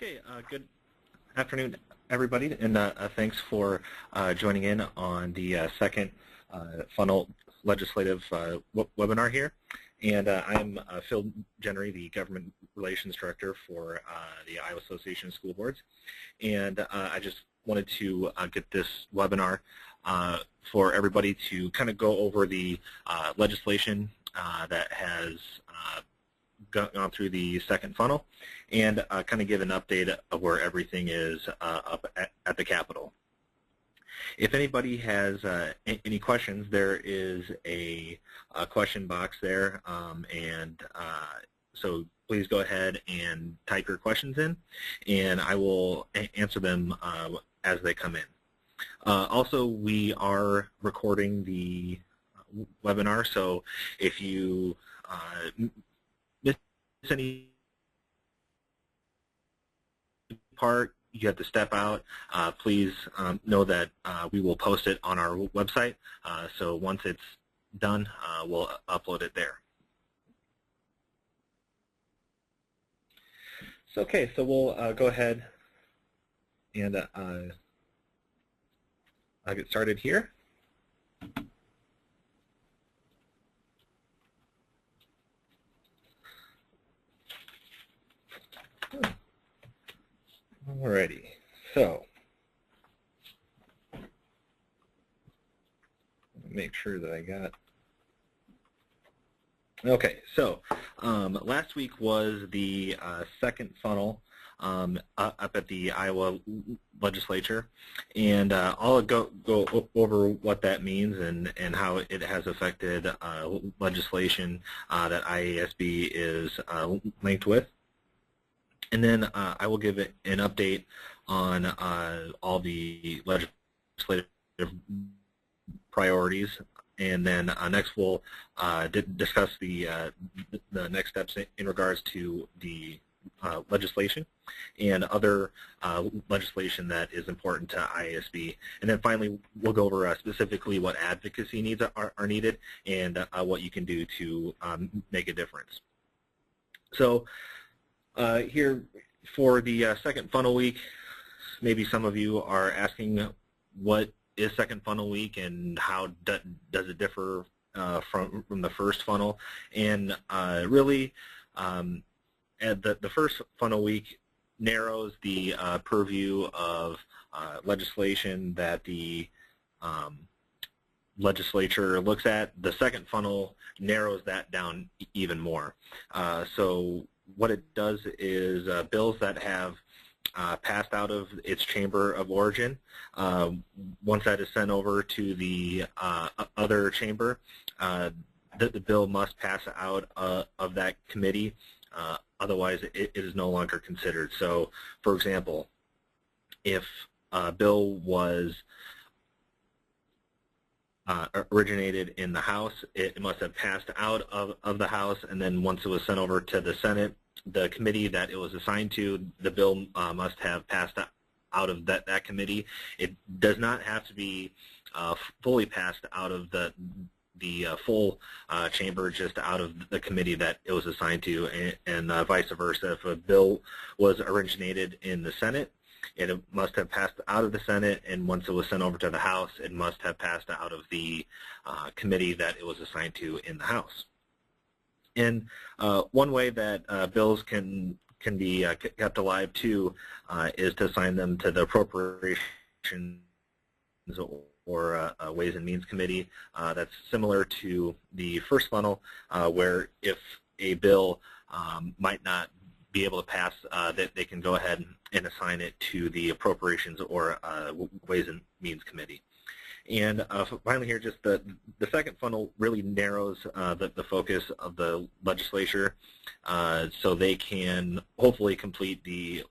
Okay, good afternoon, everybody, and thanks for joining in on the second funnel legislative webinar here. And I'm Phil Jennery, the Government Relations Director for the Iowa Association of School Boards. And I just wanted to get this webinar for everybody to kind of go over the legislation that has gone through the second funnel and kind of give an update of where everything is up at the Capitol. If anybody has any questions, there is a question box there, so please go ahead and type your questions in, and I will answer them as they come in. Also, we are recording the webinar, so if you miss any part, you have to step out, please know that we will post it on our website. So once it's done, we'll upload it there. So okay, so we'll go ahead and I'll get started here. Alrighty, so make sure that I got. Okay, so last week was the second funnel up at the Iowa legislature, and I'll go over what that means and how it has affected legislation that IASB is linked with. And then I will give it an update on all the legislative priorities, and then next we'll discuss the next steps in regards to the legislation and other legislation that is important to IASB. And then finally, we'll go over specifically what advocacy needs are needed and what you can do to make a difference. So here for the second funnel week, maybe some of you are asking what is second funnel week and how does it differ from the first funnel. And really, the first funnel week narrows the purview of legislation that the legislature looks at. The second funnel narrows that down even more. So what it does is bills that have passed out of its chamber of origin, once that is sent over to the other chamber, the bill must pass out of that committee, otherwise it is no longer considered. So, for example, if a bill was originated in the House, it must have passed out of the House, and then once it was sent over to the Senate, the committee that it was assigned to, the bill must have passed out of that committee. It does not have to be fully passed out of the full chamber, just out of the committee that it was assigned to, and vice versa. If a bill was originated in the Senate, it must have passed out of the Senate, and once it was sent over to the House, it must have passed out of the committee that it was assigned to in the House. And one way that bills can be kept alive too is to assign them to the Appropriations or Ways and Means Committee. That's similar to the first funnel, where if a bill might not be able to pass, that they can go ahead and assign it to the Appropriations or Ways and Means Committee. And finally here, just the second funnel really narrows the focus of the legislature so they can hopefully complete the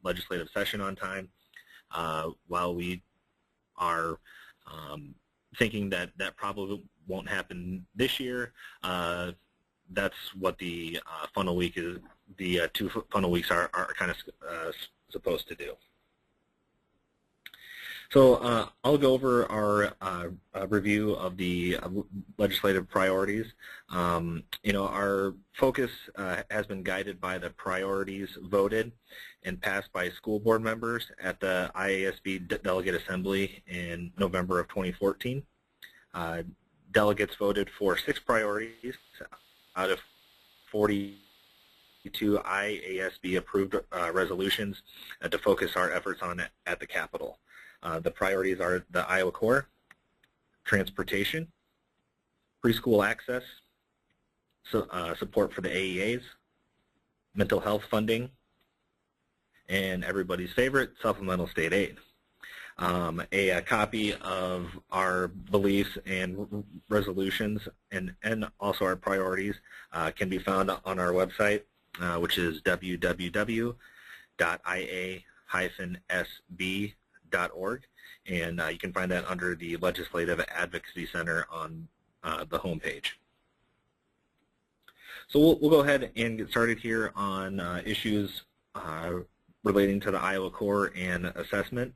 legislative session on time. While we are thinking that probably won't happen this year, that's what the funnel week is. The two funnel weeks are kind of supposed to do. So I'll go over our review of the legislative priorities. Our focus has been guided by the priorities voted and passed by school board members at the IASB Delegate Assembly in November of 2014. Delegates voted for 6 priorities out of 42 IASB approved resolutions to focus our efforts on at the Capitol. The priorities are the Iowa Core, transportation, preschool access, support for the AEAs, mental health funding, and everybody's favorite, supplemental state aid. A copy of our beliefs and resolutions and also our priorities can be found on our website, which is www.ia-sb.org, and you can find that under the Legislative Advocacy Center on the homepage. So we'll go ahead and get started here on issues relating to the Iowa Core and assessment.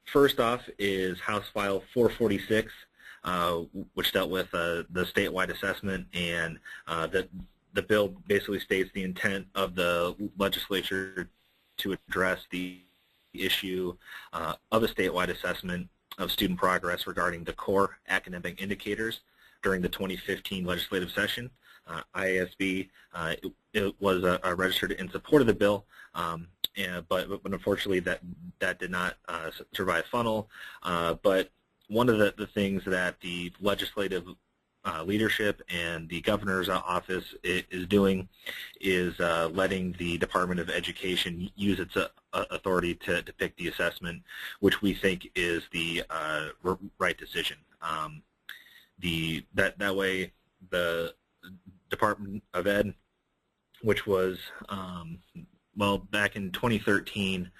First off is House File 446, which dealt with the statewide assessment, and the bill basically states the intent of the legislature to address the issue of a statewide assessment of student progress regarding the core academic indicators during the 2015 legislative session. IASB it was registered in support of the bill, but unfortunately that did not survive funnel. But one of the things that the legislative leadership and the governor's office is doing is letting the Department of Education use its authority to pick the assessment, which we think is the right decision. That way the Department of Ed, which was well, back in 2013,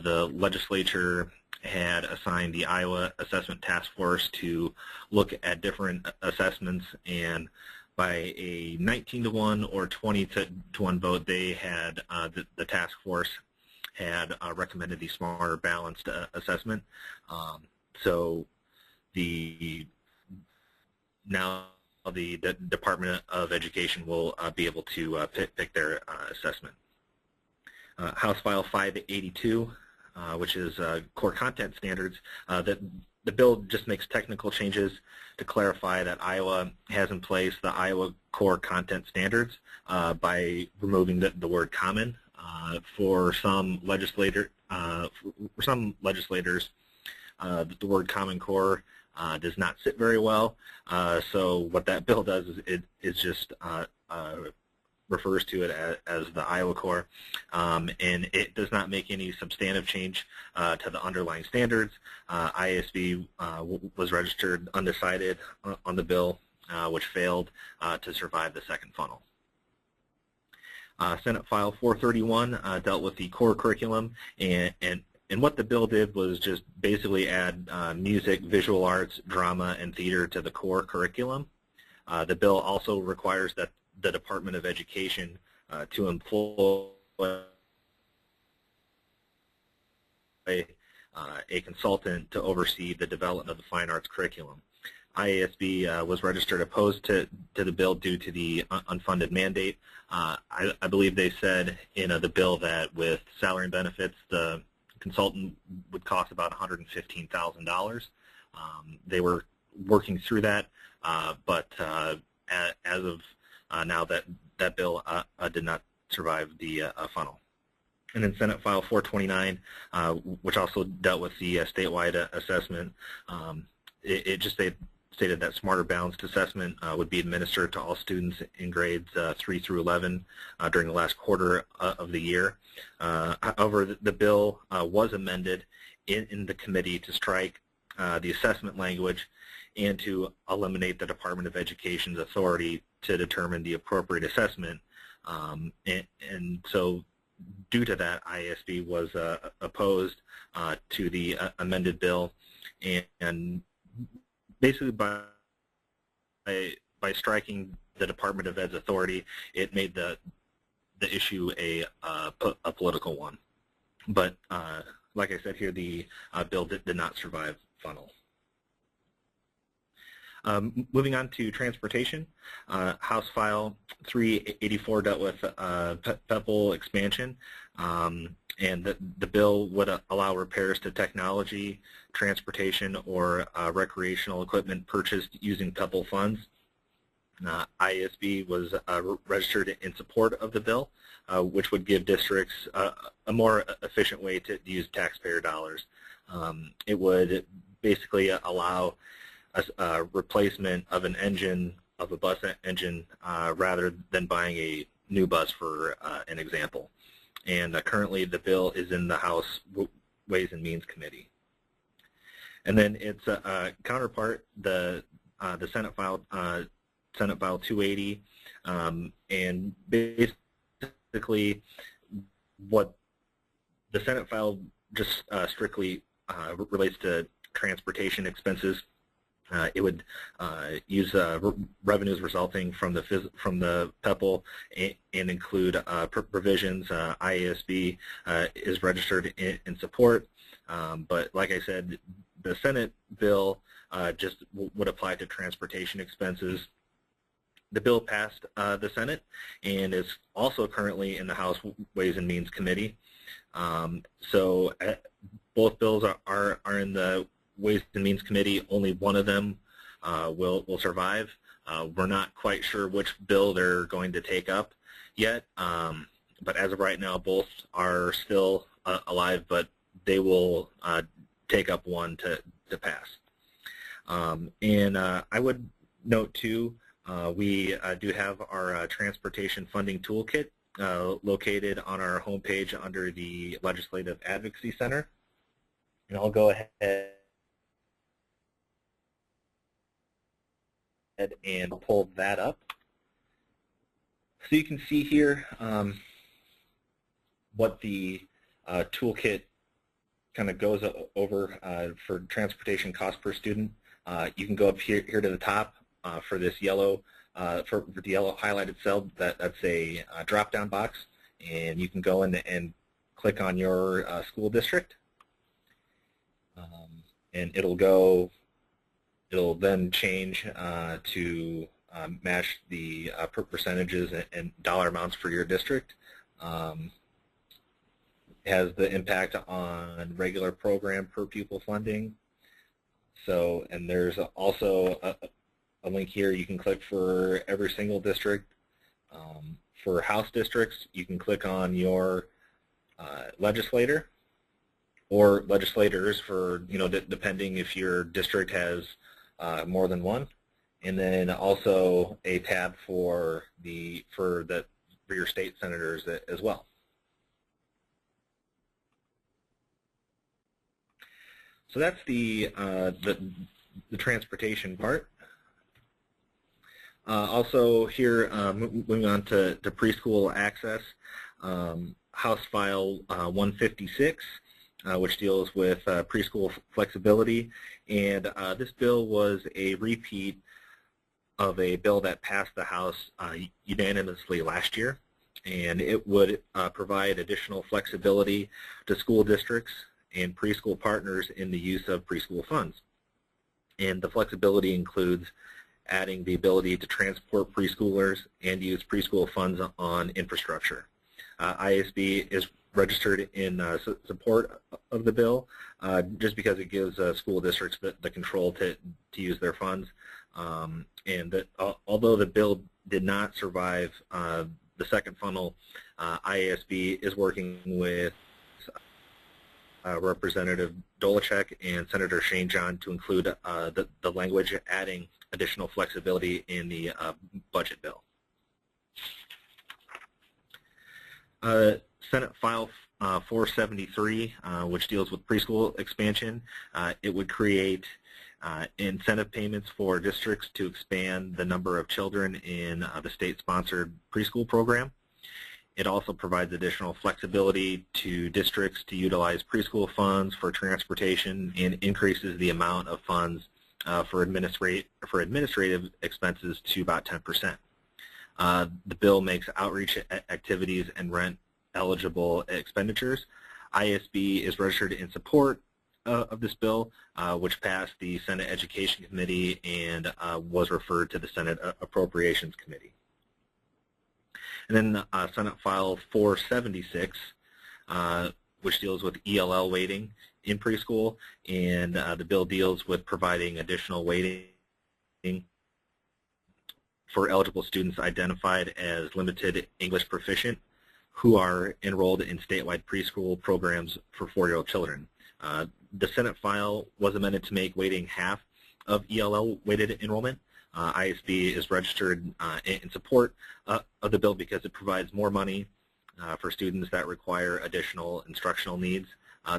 the legislature had assigned the Iowa Assessment Task Force to look at different assessments, and by a 19-to-1 or 20-to-1 vote, they had the task force had recommended the smarter, balanced assessment. So now the Department of Education will be able to pick their assessment. House File 582, which is core content standards, that the bill just makes technical changes to clarify that Iowa has in place the Iowa core content standards by removing the word common. For some legislators, the word Common Core does not sit very well. So what that bill does is it just refers to it as the Iowa Core, and it does not make any substantive change to the underlying standards. IASB was registered undecided on the bill, which failed to survive the second funnel. Senate File 431 dealt with the core curriculum, and what the bill did was just basically add music, visual arts, drama, and theater to the core curriculum. The bill also requires that the Department of Education to employ a consultant to oversee the development of the fine arts curriculum. IASB was registered opposed to the bill due to the unfunded mandate. I believe they said in the bill that with salary and benefits, the consultant would cost about $115,000. They were working through that, but as of now, that bill did not survive the funnel. And then Senate File 429, which also dealt with the statewide assessment, it just stated that smarter balanced assessment would be administered to all students in grades 3 through 11 during the last quarter of the year. However, the bill was amended in the committee to strike the assessment language and to eliminate the Department of Education's authority to determine the appropriate assessment. And so due to that, IASB was opposed to the amended bill, and basically by striking the Department of Ed's authority, it made the issue a political one. But like I said here, the bill did not survive funnel. Moving on to transportation, House File 384 dealt with PEPL expansion, and the bill would allow repairs to technology, transportation, or recreational equipment purchased using PEPL funds. IASB was registered in support of the bill, which would give districts a more efficient way to use taxpayer dollars. It would basically allow a replacement of an engine, of a bus engine, rather than buying a new bus, for an example. And currently the bill is in the House Ways and Means Committee. And then its counterpart, the Senate File 280, and basically what the Senate file just strictly relates to transportation expenses. It would use revenues resulting from the PEPL and include provisions. IASB is registered in support, but like I said, the Senate bill just would apply to transportation expenses. The bill passed the Senate and is also currently in the House Ways and Means Committee. So both bills are in the Ways and Means Committee. Only one of them will survive. We're not quite sure which bill they're going to take up yet, but as of right now, both are still alive, but they will take up one to pass. And I would note too, we do have our transportation funding toolkit located on our homepage under the Legislative Advocacy Center. And I'll go ahead and pull that up. So you can see here what the toolkit kind of goes over for transportation cost per student. You can go up here to the top for this yellow, for the yellow highlighted cell. That's a drop-down box, and you can go in and click on your school district, and it'll then change to match the percentages and dollar amounts for your district. It has the impact on regular program per pupil funding. So, and there's also a link here. You can click for every single district. For House districts, you can click on your legislator or legislators, for depending if your district has more than one, and then also a tab for your state senators as well. So that's the transportation part. Also here, moving on to preschool access, House File 156, which deals with preschool flexibility, and this bill was a repeat of a bill that passed the House unanimously last year, and it would provide additional flexibility to school districts and preschool partners in the use of preschool funds. And the flexibility includes adding the ability to transport preschoolers and use preschool funds on infrastructure. IASB is registered in support of the bill, just because it gives school districts the control to use their funds. And that although the bill did not survive the second funnel, IASB is working with Representative Dolachek and Senator Shane John to include the language adding additional flexibility in the budget bill. Senate File 473, which deals with preschool expansion, it would create incentive payments for districts to expand the number of children in the state-sponsored preschool program. It also provides additional flexibility to districts to utilize preschool funds for transportation and increases the amount of funds for administrative expenses to about 10%. The bill makes outreach activities and rent eligible expenditures IASB is registered in support of this bill, which passed the Senate Education Committee and was referred to the Senate Appropriations Committee. And then Senate File 476, which deals with ELL weighting in preschool, and the bill deals with providing additional weighting for eligible students identified as limited English proficient who are enrolled in statewide preschool programs for 4-year-old children. The Senate file was amended to make weighting half of ELL weighted enrollment. IASB is registered in support of the bill because it provides more money for students that require additional instructional needs.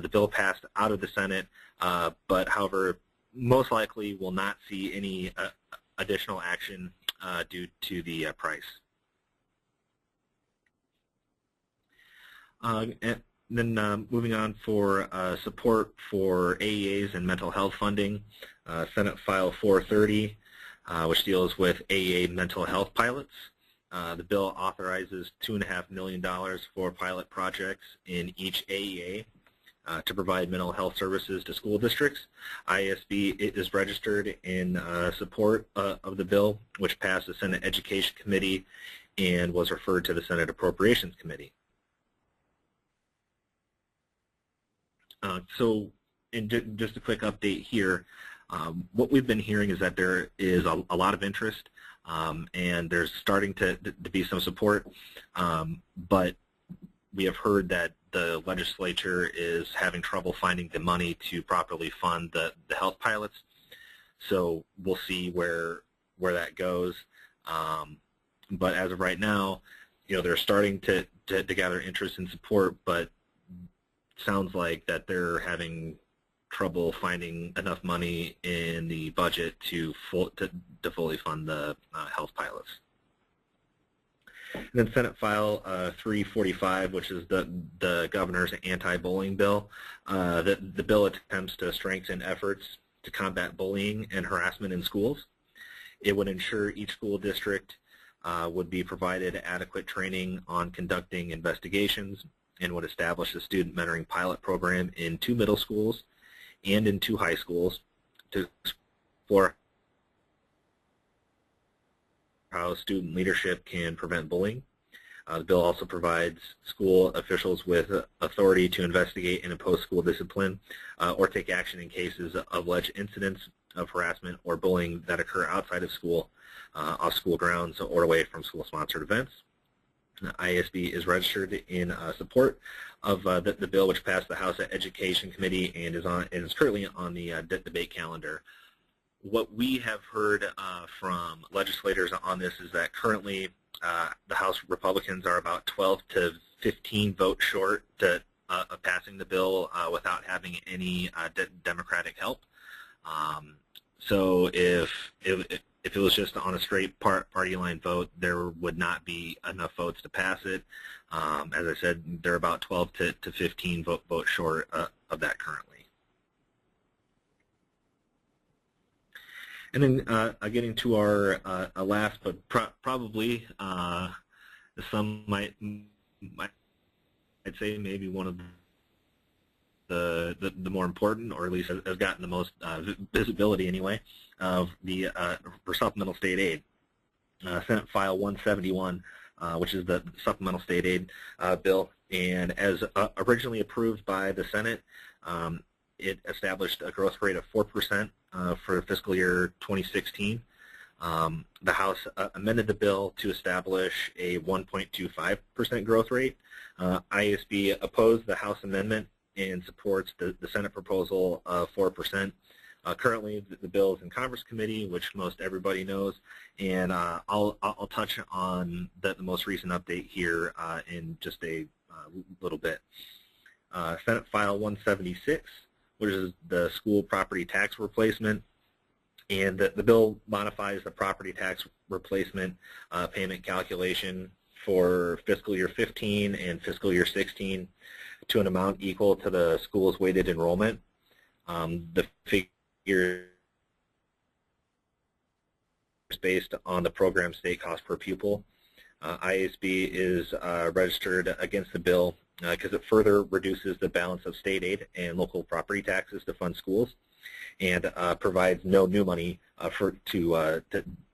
The bill passed out of the Senate, but however, most likely will not see any additional action due to the price. And then moving on for support for AEAs and mental health funding, Senate File 430, which deals with AEA mental health pilots. The bill authorizes $2.5 million for pilot projects in each AEA to provide mental health services to school districts. IASB is registered in support of the bill, which passed the Senate Education Committee and was referred to the Senate Appropriations Committee. So, just a quick update here. What we've been hearing is that there is a lot of interest, and there's starting to be some support, but we have heard that the legislature is having trouble finding the money to properly fund the health pilots. So we'll see where that goes. But as of right now, they're starting to gather interest and support, but sounds like that they're having trouble finding enough money in the budget to fully fund the health pilots. And then Senate File 345, which is the governor's anti-bullying bill. The bill attempts to strengthen efforts to combat bullying and harassment in schools. It would ensure each school district would be provided adequate training on conducting investigations, and would establish a student mentoring pilot program in 2 middle schools and in 2 high schools to explore how student leadership can prevent bullying. The bill also provides school officials with authority to investigate and impose school discipline or take action in cases of alleged incidents of harassment or bullying that occur outside of school, off school grounds, or away from school-sponsored events. IASB is registered in support of the bill, which passed the House Education Committee and is currently on the debate calendar. What we have heard from legislators on this is that currently the House Republicans are about 12 to 15 votes short of passing the bill without having any Democratic help. So if it was just on a straight party line vote, there would not be enough votes to pass it. As I said, they're about 12 to 15 votes short of that currently. And then getting to our last, but probably some might I'd say maybe one of the more important, or at least has gotten the most visibility anyway, of the for supplemental state aid. Senate File 171, which is the supplemental state aid bill, and as originally approved by the Senate, it established a growth rate of 4% for fiscal year 2016. The House amended the bill to establish a 1.25% growth rate. IASB opposed the House amendment and supports the Senate proposal of 4%. Currently, the bill is in Congress Committee, which most everybody knows, and I'll touch on the most recent update here in just a little bit. Senate File 176, which is the school property tax replacement, and the bill modifies the property tax replacement payment calculation for fiscal year 15 and fiscal year 16 to an amount equal to the school's weighted enrollment. The figure is based on the program state cost per pupil. IASB is registered against the bill because it further reduces the balance of state aid and local property taxes to fund schools, and provides no new money to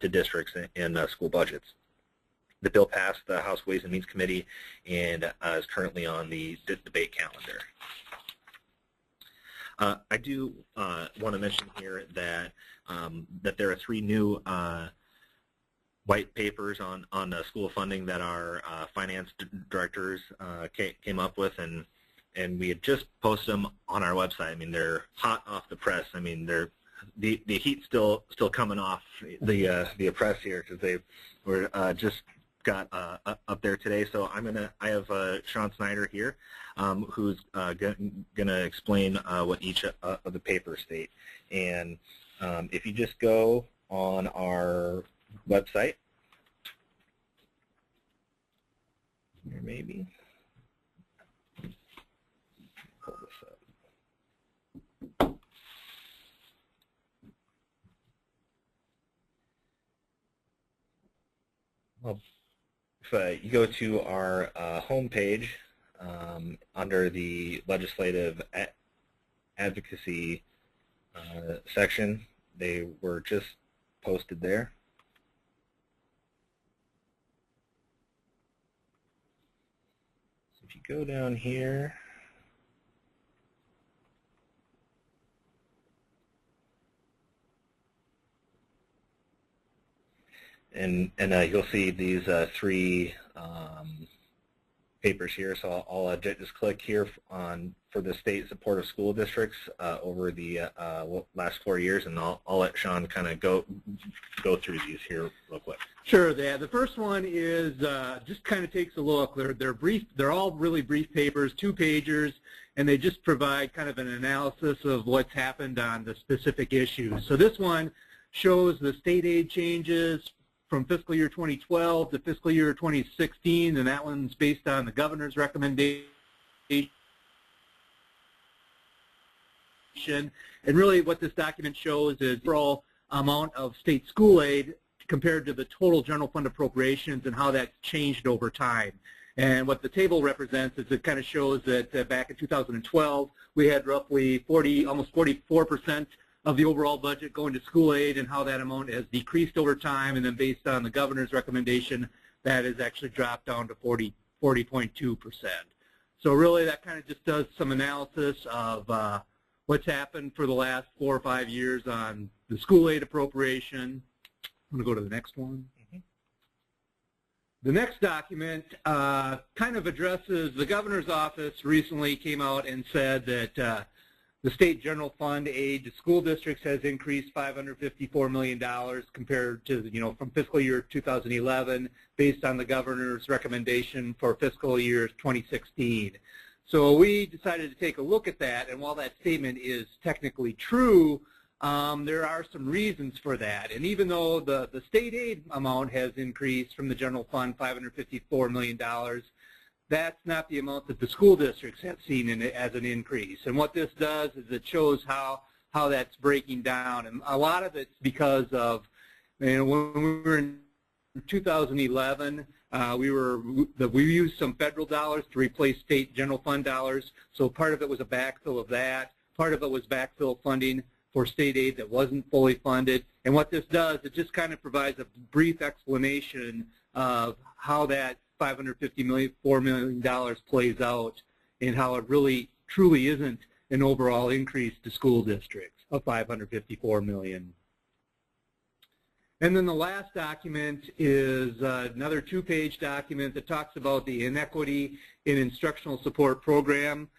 districts and school budgets. The bill passed the House Ways and Means Committee and is currently on the debate calendar. I do want to mention here that that there are 3 new white papers on school funding that our finance directors came up with, and we had just posted them on our website. I mean, they're hot off the press. I mean, the heat's still coming off the press here, because they were just got up there today. So I have Sean Snyder here, who's gonna explain what each of the papers state. And if you just go on our website here, maybe pull this up. Well, if you go to our home page under the legislative advocacy section, they were just posted there. So if you go down here, and you'll see these 3 papers here. So I'll just click here for the state support of school districts over the last 4 years, and I'll let Sean kind of go through these here real quick. Sure. The first one is just kind of takes a look. They're brief. They're all really brief papers, 2-pagers, and they just provide kind of an analysis of what's happened on the specific issues. So this one shows the state aid changes from fiscal year 2012 to fiscal year 2016, and that one's based on the governor's recommendation. And really what this document shows is the overall amount of state school aid compared to the total general fund appropriations and how that's changed over time. And what the table represents is it kind of shows that back in 2012, we had roughly almost 44% of the overall budget going to school aid, and how that amount has decreased over time, and then based on the governor's recommendation, that has actually dropped down to 40.2%. So really that kind of just does some analysis of what's happened for the last 4 or 5 years on the school aid appropriation. I'm going to go to the next one. The next document kind of addresses, the governor's office recently came out and said that the state general fund aid to school districts has increased $554 million compared to, from fiscal year 2011, based on the governor's recommendation for fiscal year 2016. So we decided to take a look at that, and while that statement is technically true, there are some reasons for that. And even though the state aid amount has increased from the general fund, $554 million, that's not the amount that the school districts have seen as an increase. And what this does is it shows how that's breaking down. And a lot of it's because of, when we were in 2011, we used some federal dollars to replace state general fund dollars. So part of it was a backfill of that. Part of it was backfill funding for state aid that wasn't fully funded. And what this does, it just kind of provides a brief explanation of how that $554 million plays out, and how it really truly isn't an overall increase to school districts of $554 million. And then the last document is another 2-page document that talks about the inequity in instructional support program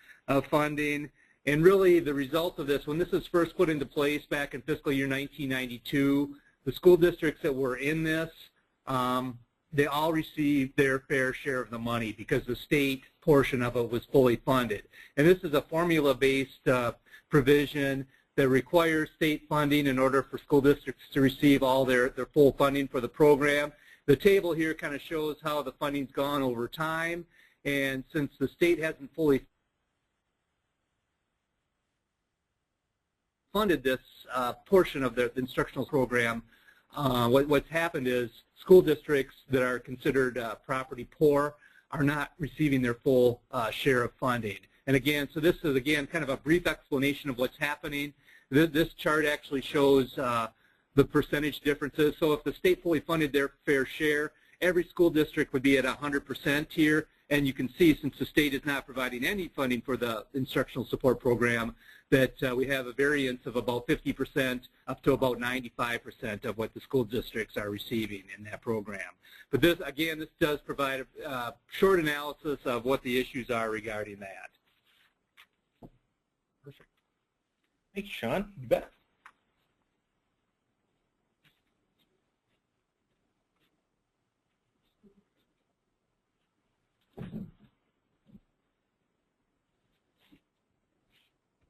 funding. And really the result of this, when this was first put into place back in fiscal year 1992, the school districts that were in this, they all received their fair share of the money because the state portion of it was fully funded. And this is a formula-based provision that requires state funding in order for school districts to receive all their full funding for the program. The table here kind of shows how the funding's gone over time, and since the state hasn't fully funded this portion of the instructional program, what's happened is school districts that are considered property poor are not receiving their full share of funding. And again, so this is again kind of a brief explanation of what's happening. This chart actually shows the percentage differences. So if the state fully funded their fair share, every school district would be at 100% here. And you can see, since the state is not providing any funding for the instructional support program, that we have a variance of about 50% up to about 95% of what the school districts are receiving in that program. But this, again, this does provide a short analysis of what the issues are regarding that. Perfect. Thank you, Sean. You bet.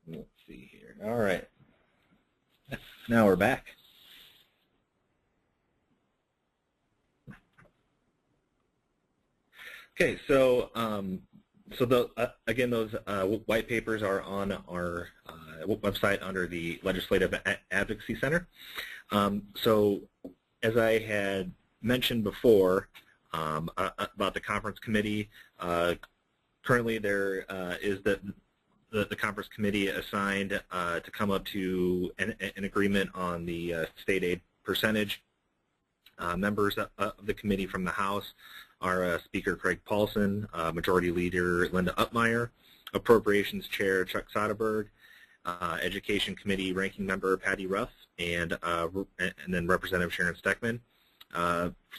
Let's see here. All right. Now we're back. Okay, so again, those white papers are on our website under the Legislative Advocacy Center. So as I had mentioned before about the conference committee, currently there is the conference committee assigned to come up to an agreement on the state aid percentage. Members of the committee from the House are Speaker Craig Paulson, Majority Leader Linda Upmeyer, Appropriations Chair Chuck Soderberg, Education Committee Ranking Member Patty Ruff, and then Representative Sharon Steckman.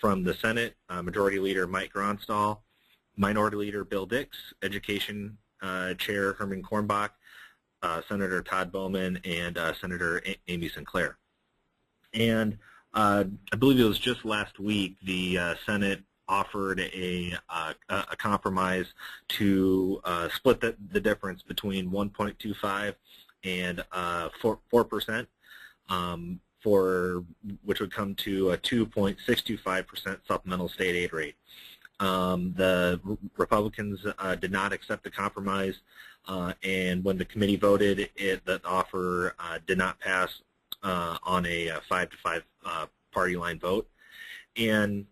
From the Senate, Majority Leader Mike Gronstall, Minority Leader Bill Dix, Education Chair Herman Kornbach, Senator Todd Bowman, and Senator Amy Sinclair. And I believe it was just last week the Senate offered a compromise to split the difference between 1.25 and 4%, for which would come to a 2.625% supplemental state aid rate. The Republicans did not accept the compromise, and when the committee voted, the offer did not pass on a 5-to-5 party line vote. And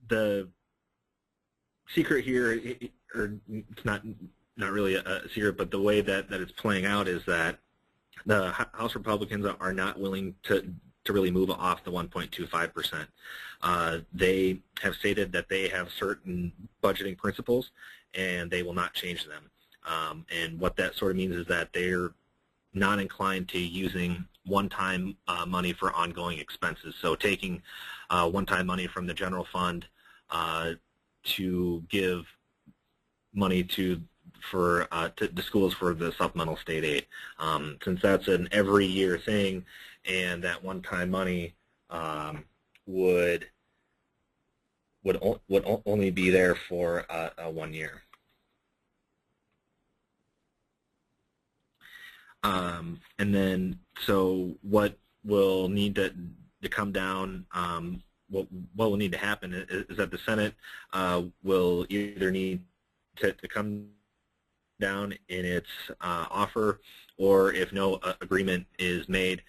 the secret here, or it's not really a secret, but the way that it's playing out is that the House Republicans are not willing to really move off the 1.25%. They have stated that they have certain budgeting principles, and they will not change them. And what that sort of means is that they're not inclined to using one-time money for ongoing expenses. So taking one-time money from the general fund to give money to the schools for the supplemental state aid. Since that's an every year thing, and that one-time money would only be there for 1 year. And then, so what will need to come down, what will need to happen is that the Senate will either need to come down in its offer, or if no agreement is made,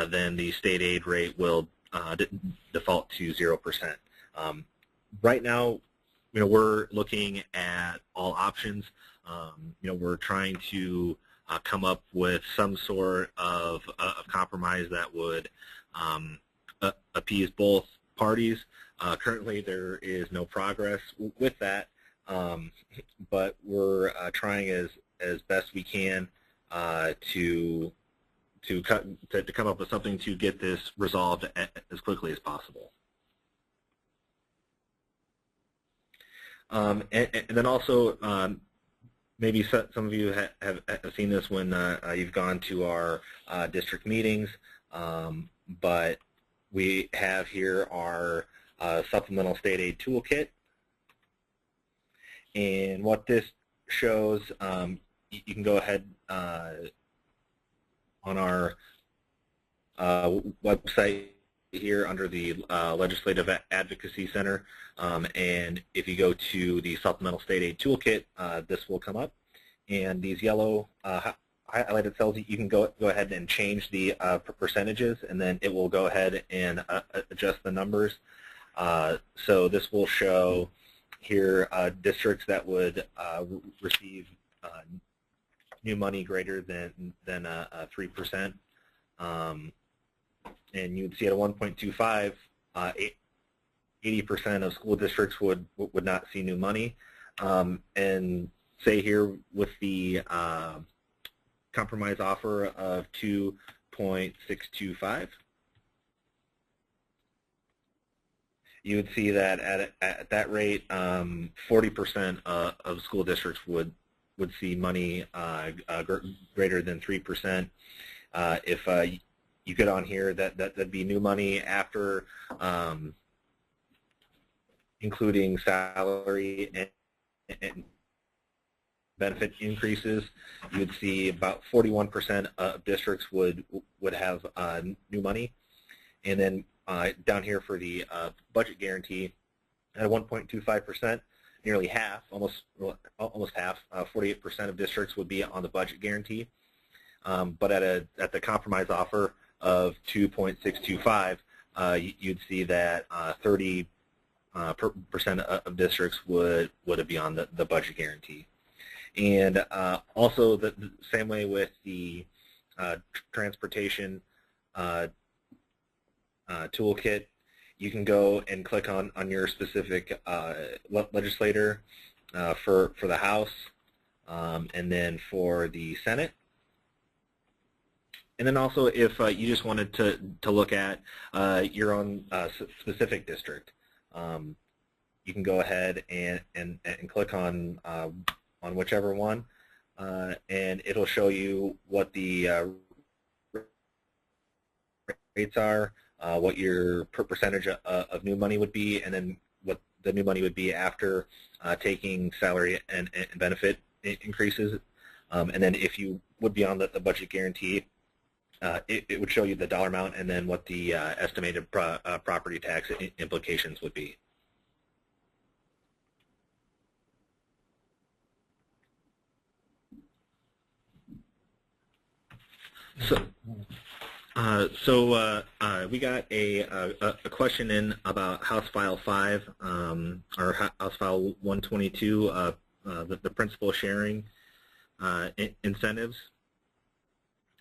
then the state aid rate will default to 0%. Right now, we're looking at all options. We're trying to come up with some sort of compromise that would appease both parties. Currently, there is no progress with that, but we're trying as best we can to come up with something to get this resolved as quickly as possible. And then also, maybe some of you have seen this when you've gone to our district meetings, but we have here our supplemental state aid toolkit. And what this shows, you can go ahead on our website here under the Legislative Advocacy Center, and if you go to the Supplemental State Aid Toolkit, this will come up, and these yellow highlighted cells, you can go ahead and change the percentages, and then it will go ahead and adjust the numbers. So this will show here districts that would receive new money greater than 3%, and you'd see at a 1.25, 80% of school districts would not see new money, and say here with the compromise offer of 2.625, you would see that at that rate, 40% of school districts would see money greater than 3%. If you get on here, that'd be new money after including salary and benefit increases. You would see about 41% of districts would have new money, and then down here for the budget guarantee at 1.25%, nearly half, almost half, 48% of districts would be on the budget guarantee. But at the compromise offer of 2.625, you'd see that 30% of districts would be on the budget guarantee. And also the same way with the transportation toolkit, you can go and click on your specific legislator for the House, and then for the Senate. And then also if you just wanted to look at your own specific district, you can go ahead and click on whichever one, and it'll show you what the rates are, what your percentage of new money would be, and then what the new money would be after taking salary and benefit increases. And then if you would be on the budget guarantee, it would show you the dollar amount and then what the estimated property tax implications would be. So, we got a question in about House File 5, or House File 122, the principal sharing incentives,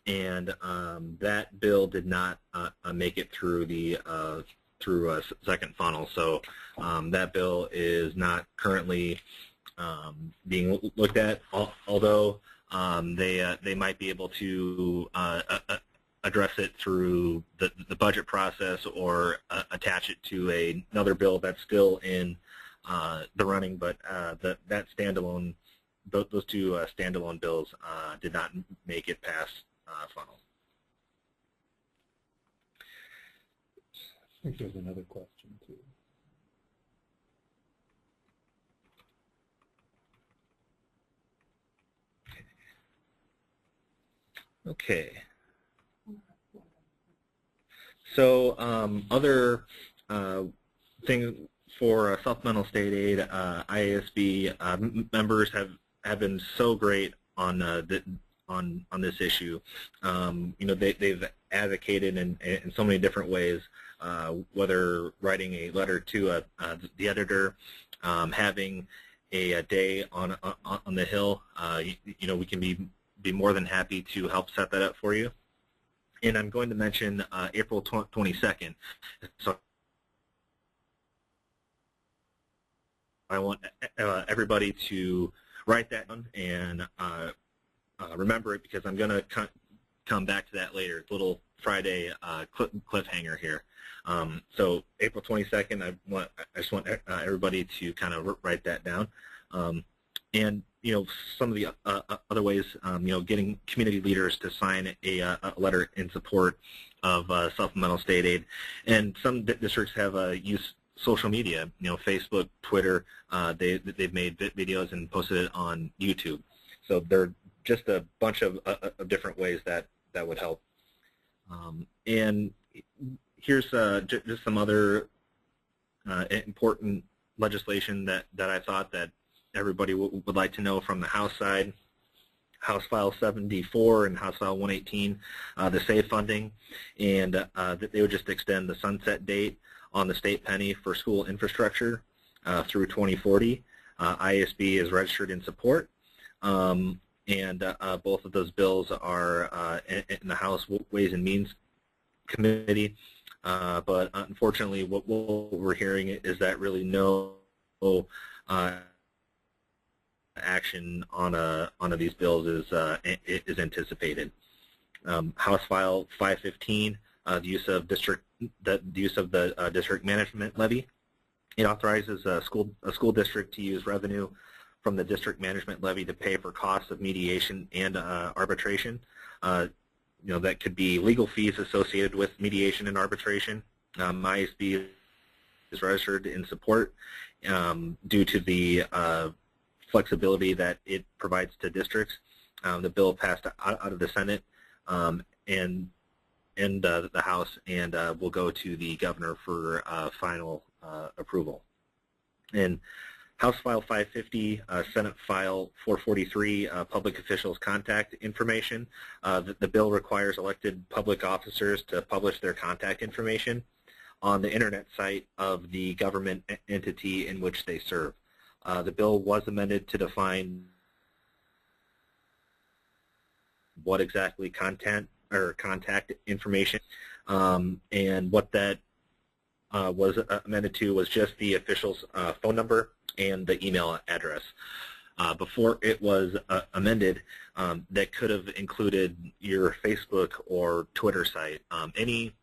and that bill did not make it through the second funnel. So that bill is not currently being looked at, although they might be able to address it through the budget process, or attach it to another bill that's still in the running. But that standalone, those two standalone bills did not make it past funnel. I think there's another question too. Okay. So other things for supplemental state aid, IASB members have been so great on this issue. You know, they've advocated in so many different ways, whether writing a letter to the editor, having a day on the Hill. You know, we can be more than happy to help set that up for you. And I'm going to mention April 22nd. So I want everybody to write that down and remember it, because I'm going to come back to that later. It's a little Friday cliffhanger here. So April 22nd, I just want everybody to kind of write that down. And you know, some of the other ways, you know, getting community leaders to sign a letter in support of supplemental state aid. And some districts have used social media, you know, Facebook, Twitter. They've made videos and posted it on YouTube. So there are just a bunch of different ways that would help. And here's just some other important legislation that I thought that everybody would like to know from the House side. House File 74 and House File 118, the SAVE funding, and that they would just extend the sunset date on the state penny for school infrastructure through 2040. IASB is registered in support, and both of those bills are in the House Ways and Means Committee. But unfortunately, what we're hearing is that really no action on these bills is anticipated. House File 515, the use of the district management levy. It authorizes a school district to use revenue from the district management levy to pay for costs of mediation and arbitration. That could be legal fees associated with mediation and arbitration. IASB is registered in support due to the flexibility that it provides to districts. The bill passed out of the Senate and the House, and will go to the governor for final approval. And House File 550, Senate File 443, Public Officials Contact Information. The bill requires elected public officers to publish their contact information on the internet site of the government entity in which they serve. The bill was amended to define what exactly content or contact information, and what that was amended to was just the official's phone number and the email address. Before it was amended, that could have included your Facebook or Twitter site. Any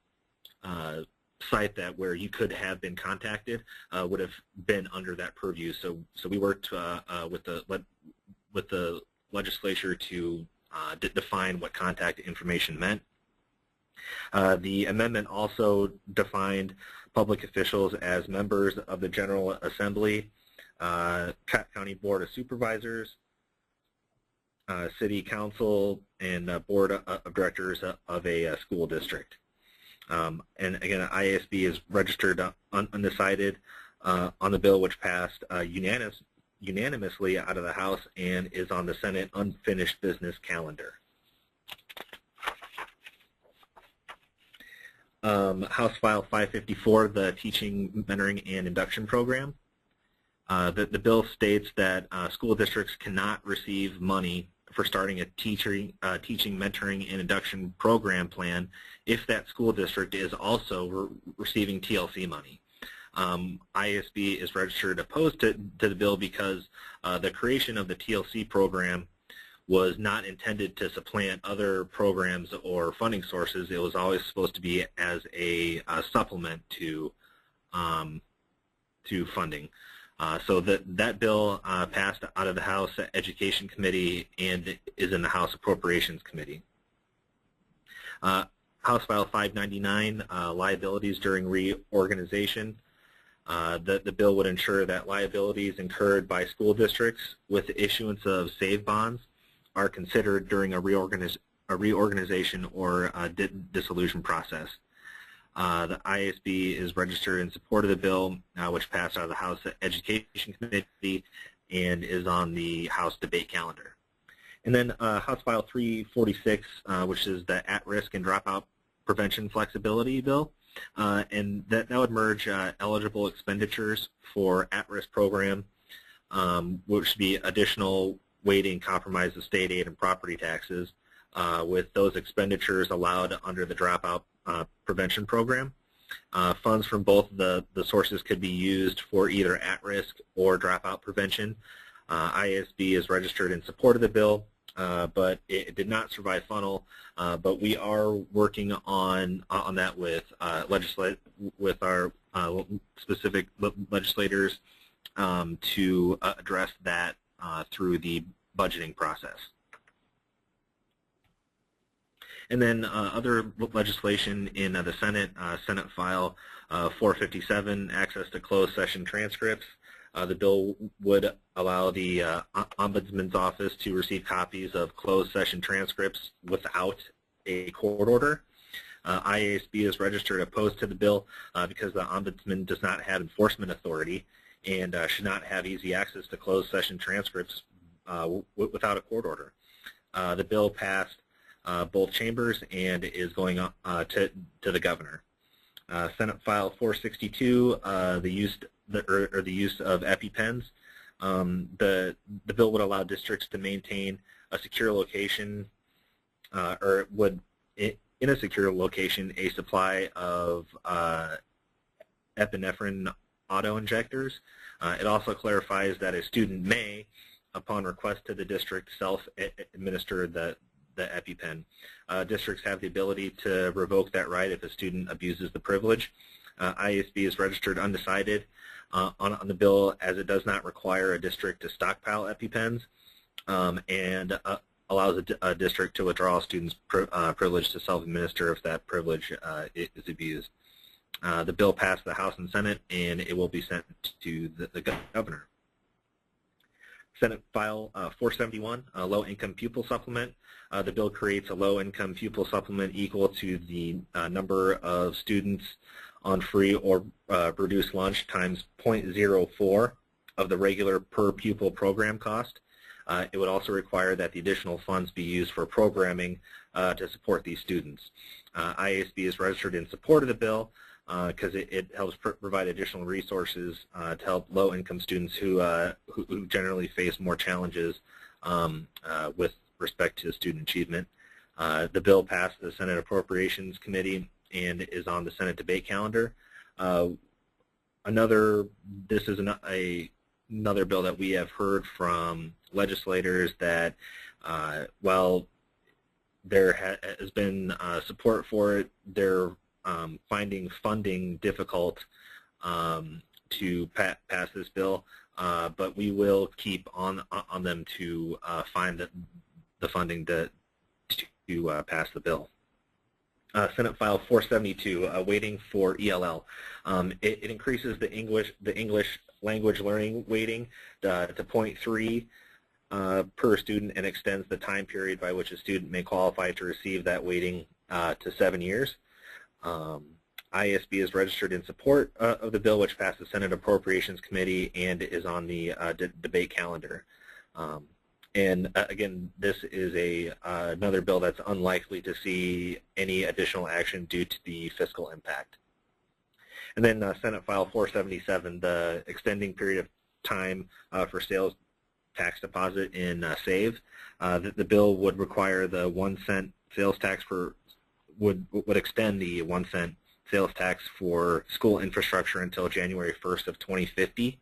site where you could have been contacted would have been under that purview. So we worked with the legislature to define what contact information meant. The amendment also defined public officials as members of the General Assembly, County Board of Supervisors, City Council, and Board of Directors of a school district. And again, IASB is registered undecided on the bill, which passed unanimously out of the House and is on the Senate unfinished business calendar. House File 554, the Teaching, Mentoring, and Induction Program. The bill states that school districts cannot receive money for starting a teaching, mentoring, and induction program plan if that school district is also receiving TLC money. IASB is registered opposed to the bill because the creation of the TLC program was not intended to supplant other programs or funding sources. It was always supposed to be as a supplement to funding. So that bill passed out of the House Education Committee and is in the House Appropriations Committee. House File 599, liabilities during reorganization. The bill would ensure that liabilities incurred by school districts with the issuance of SAVE bonds are considered during a reorganization or dissolution process. The IASB is registered in support of the bill, which passed out of the House Education Committee and is on the House debate calendar. And then House File 346, which is the At-Risk and Dropout Prevention Flexibility Bill. And that would merge eligible expenditures for at-risk program, which would be additional weighting compromise of state aid and property taxes, with those expenditures allowed under the dropout prevention program. Funds from both the sources could be used for either at-risk or dropout prevention. IASB is registered in support of the bill, but it did not survive funnel. But we are working on that with our specific legislators to address that through the budgeting process. And then other legislation in the Senate, Senate File 457, access to closed session transcripts. The bill would allow the Ombudsman's Office to receive copies of closed session transcripts without a court order. IASB is registered opposed to the bill because the Ombudsman does not have enforcement authority and should not have easy access to closed session transcripts without a court order. The bill passed both chambers and is going to the governor. Senate File 462, the use of EpiPens. The bill would allow districts to maintain a secure location, or would in a secure location a supply of epinephrine auto-injectors. It also clarifies that a student may, upon request to the district, self-administer the EpiPen. Districts have the ability to revoke that right if a student abuses the privilege. IASB is registered undecided on the bill, as it does not require a district to stockpile EpiPens, and allows a district to withdraw a student's privilege to self-administer if that privilege is abused. The bill passed the House and Senate, and it will be sent to the governor. Senate File 471, Low-Income Pupil Supplement. The bill creates a low-income pupil supplement equal to the number of students on free or reduced lunch times 0.04 of the regular per pupil program cost. It would also require that the additional funds be used for programming to support these students. IASB is registered in support of the bill because it helps provide additional resources to help low-income students who generally face more challenges with respect to student achievement. The bill passed the Senate Appropriations Committee and is on the Senate debate calendar. This is another bill that we have heard from legislators that while there has been support for it, they're finding funding difficult to pass this bill, but we will keep on them to find the funding to pass the bill. Senate File 472, waiting for ELL. It increases the English language learning weighting to 0.3 per student and extends the time period by which a student may qualify to receive that weighting to 7 years. IASB is registered in support of the bill, which passed the Senate Appropriations Committee and is on the debate calendar. And again, this is another bill that's unlikely to see any additional action due to the fiscal impact. And then Senate File 477, the extending period of time for sales tax deposit in SAVE. The bill would require the 1 cent sales tax would extend the 1 cent sales tax for school infrastructure until January 1st of 2050.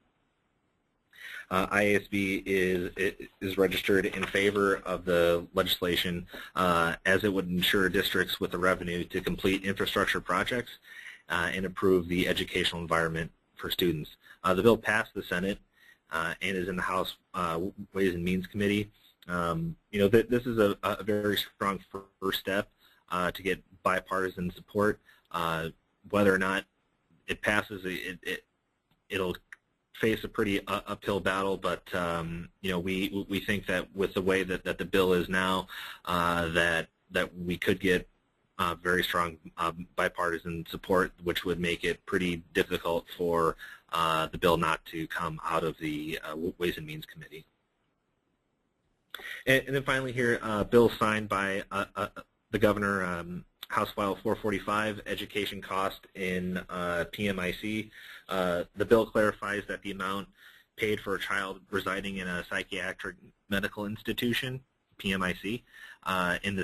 IASB is registered in favor of the legislation as it would ensure districts with the revenue to complete infrastructure projects and improve the educational environment for students. The bill passed the Senate and is in the House Ways and Means Committee. This is a very strong first step to get bipartisan support. Whether or not it passes, it'll face a pretty uphill battle, but we think that with the way that the bill is now, that we could get very strong bipartisan support, which would make it pretty difficult for the bill not to come out of the Ways and Means Committee. And then finally here, bill signed by the governor, House File 445, education cost in PMIC. The bill clarifies that the amount paid for a child residing in a psychiatric medical institution, PMIC, in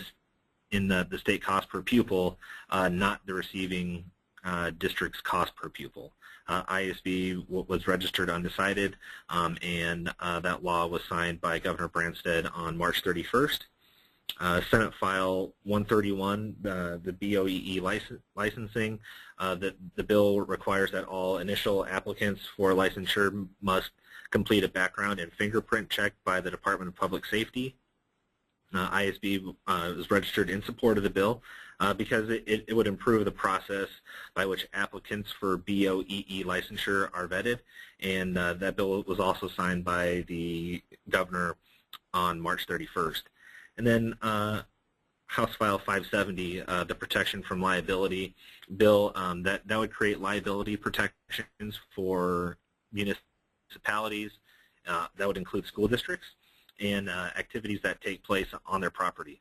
the state cost per pupil, not the receiving district's cost per pupil. IASB was registered undecided, and that law was signed by Governor Branstad on March 31st. Senate File 131, the BOEE licensing. The bill requires that all initial applicants for licensure must complete a background and fingerprint check by the Department of Public Safety. IASB is registered in support of the bill because it would improve the process by which applicants for BOEE licensure are vetted, and that bill was also signed by the governor on March 31st. And then House File 570, the Protection from Liability bill, that would create liability protections for municipalities. That would include school districts. and activities that take place on their property.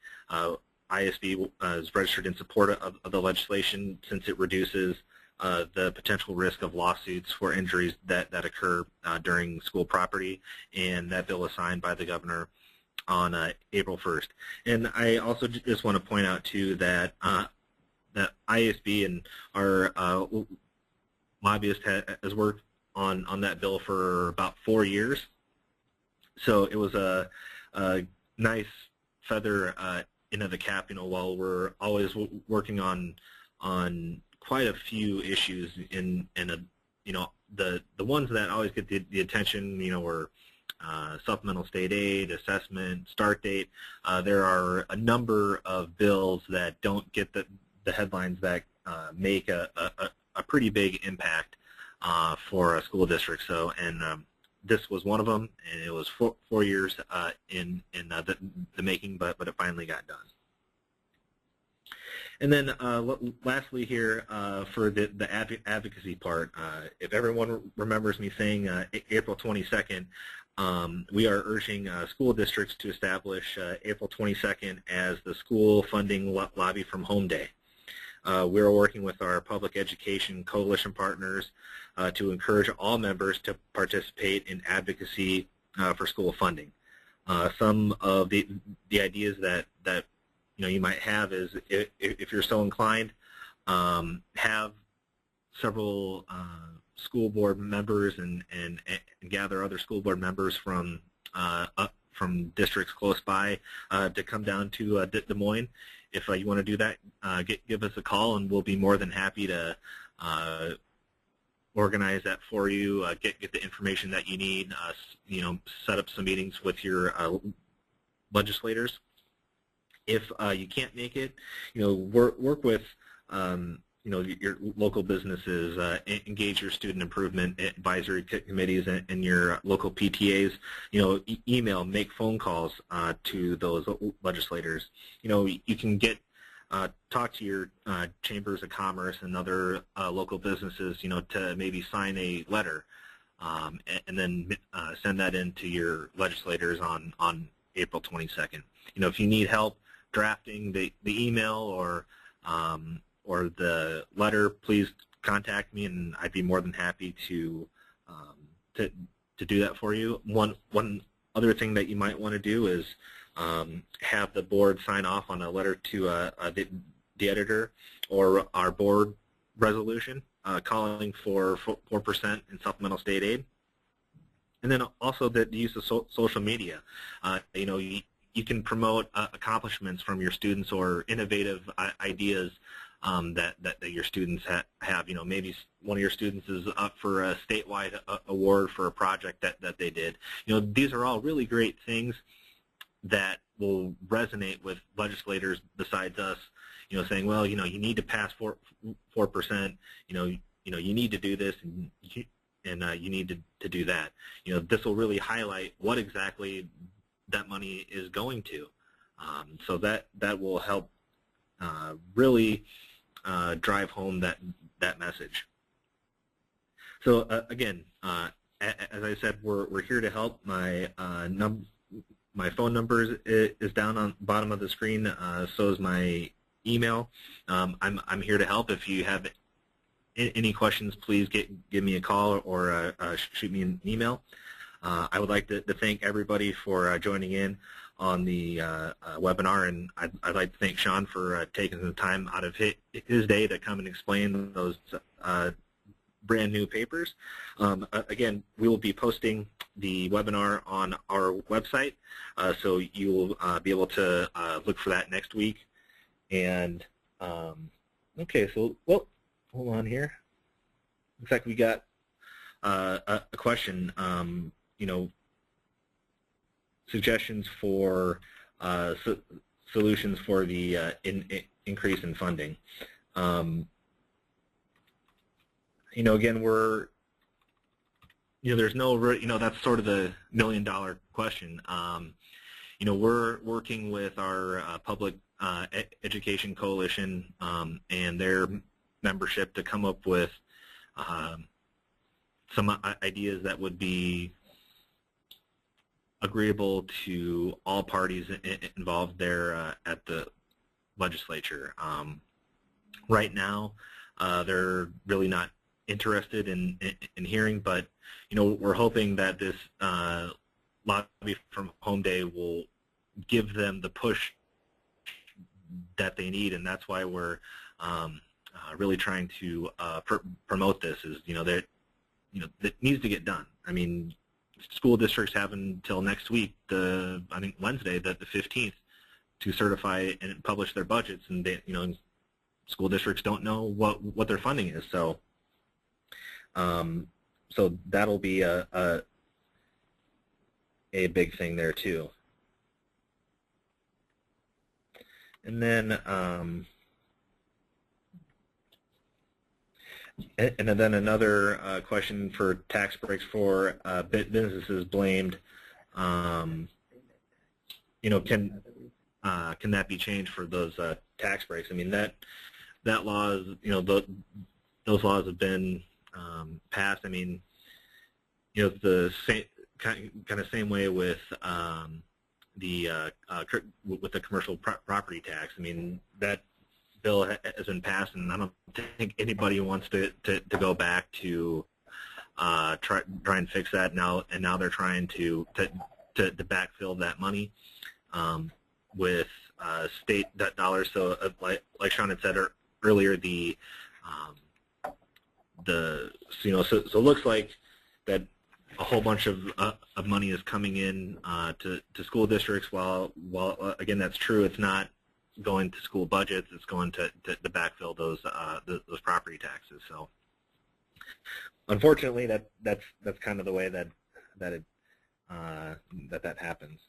IASB is registered in support of the legislation since it reduces the potential risk of lawsuits for injuries that occur during school property, and that bill was signed by the governor on April 1st. And I also just want to point out too that that IASB and our lobbyist has worked on that bill for about 4 years. So it was a nice feather into the cap, while we're always working on quite a few issues in the ones that always get the attention, were supplemental state aid, assessment, start date. There are a number of bills that don't get the headlines that make a pretty big impact for a school district. So, and this was one of them, and it was 4 years in the making, but it finally got done. And then lastly here, for the advocacy part, if everyone remembers me saying April 22nd, we are urging school districts to establish April 22nd as the school funding lobby from home day. We're working with our public education coalition partners to encourage all members to participate in advocacy for school funding. Some of the ideas that you might have is, if you're so inclined, have several school board members and gather other school board members from districts close by to come down to Des Moines. If you want to do that, give us a call, and we'll be more than happy to organize that for you. Get the information that you need. Set up some meetings with your legislators. If you can't make it, work with your local businesses, engage your student improvement advisory committees and your local PTAs. Email, make phone calls to those legislators. You can talk to your chambers of commerce and other local businesses, to maybe sign a letter, and then send that in to your legislators on April 22nd. If you need help drafting the email or the letter, please contact me, and I'd be more than happy to do that for you. One other thing that you might want to do is have the board sign off on a letter to the editor or our board resolution calling for 4% in supplemental state aid. And then also the use of social media. You can promote accomplishments from your students or innovative ideas that your students have. Maybe one of your students is up for a statewide award for a project that they did. These are all really great things that will resonate with legislators besides us. Saying, well, you need to pass 4%. You need to do this, and you need to do that. This will really highlight what exactly that money is going to. So that will help really drive home that message. So again, as I said, we're here to help. My phone number is down on the bottom of the screen. So is my email. I'm here to help. If you have any questions, please give me a call or shoot me an email. I would like to thank everybody for joining in on the webinar, and I'd like to thank Sean for taking the time out of his day to come and explain those brand new papers. Again, we will be posting the webinar on our website, so you will be able to look for that next week. And okay, so well, hold on here. Looks like we got a question. Suggestions for solutions for the increase in funding. Again, we're, there's no, that's sort of the million-dollar question. We're working with our public education coalition and their membership to come up with some ideas that would be agreeable to all parties involved there at the legislature. Right now, they're really not interested in hearing, but we're hoping that this lobby from Home Day will give them the push that they need, and that's why we're really trying to promote this. Is that that needs to get done. I mean, school districts have until next week, I think Wednesday, the 15th, to certify and publish their budgets, and they, school districts don't know what their funding is. So, so that'll be a big thing there too. And then another question for tax breaks for businesses blamed. Can that be changed for those tax breaks? I mean, that law is, those laws have been passed. I mean, the same kind of same way with with the commercial property tax. I mean, that bill has been passed, and I don't think anybody wants to go back to try and fix that now. And now they're trying to backfill that money with state dollars. So, like Sean had said earlier, so it looks like that a whole bunch of money is coming in to school districts. While again, that's true, it's not going to school budgets. It's going to backfill those property taxes. So unfortunately, that's kind of the way that happens.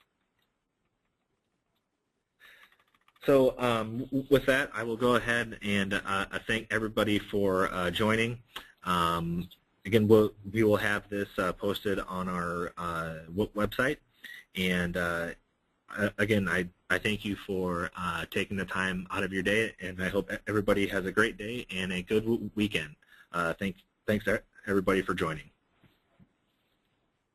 So with that, I will go ahead and thank everybody for joining. Again, we will have this posted on our website, and again, I thank you for taking the time out of your day, and I hope everybody has a great day and a good weekend. Thanks everybody for joining.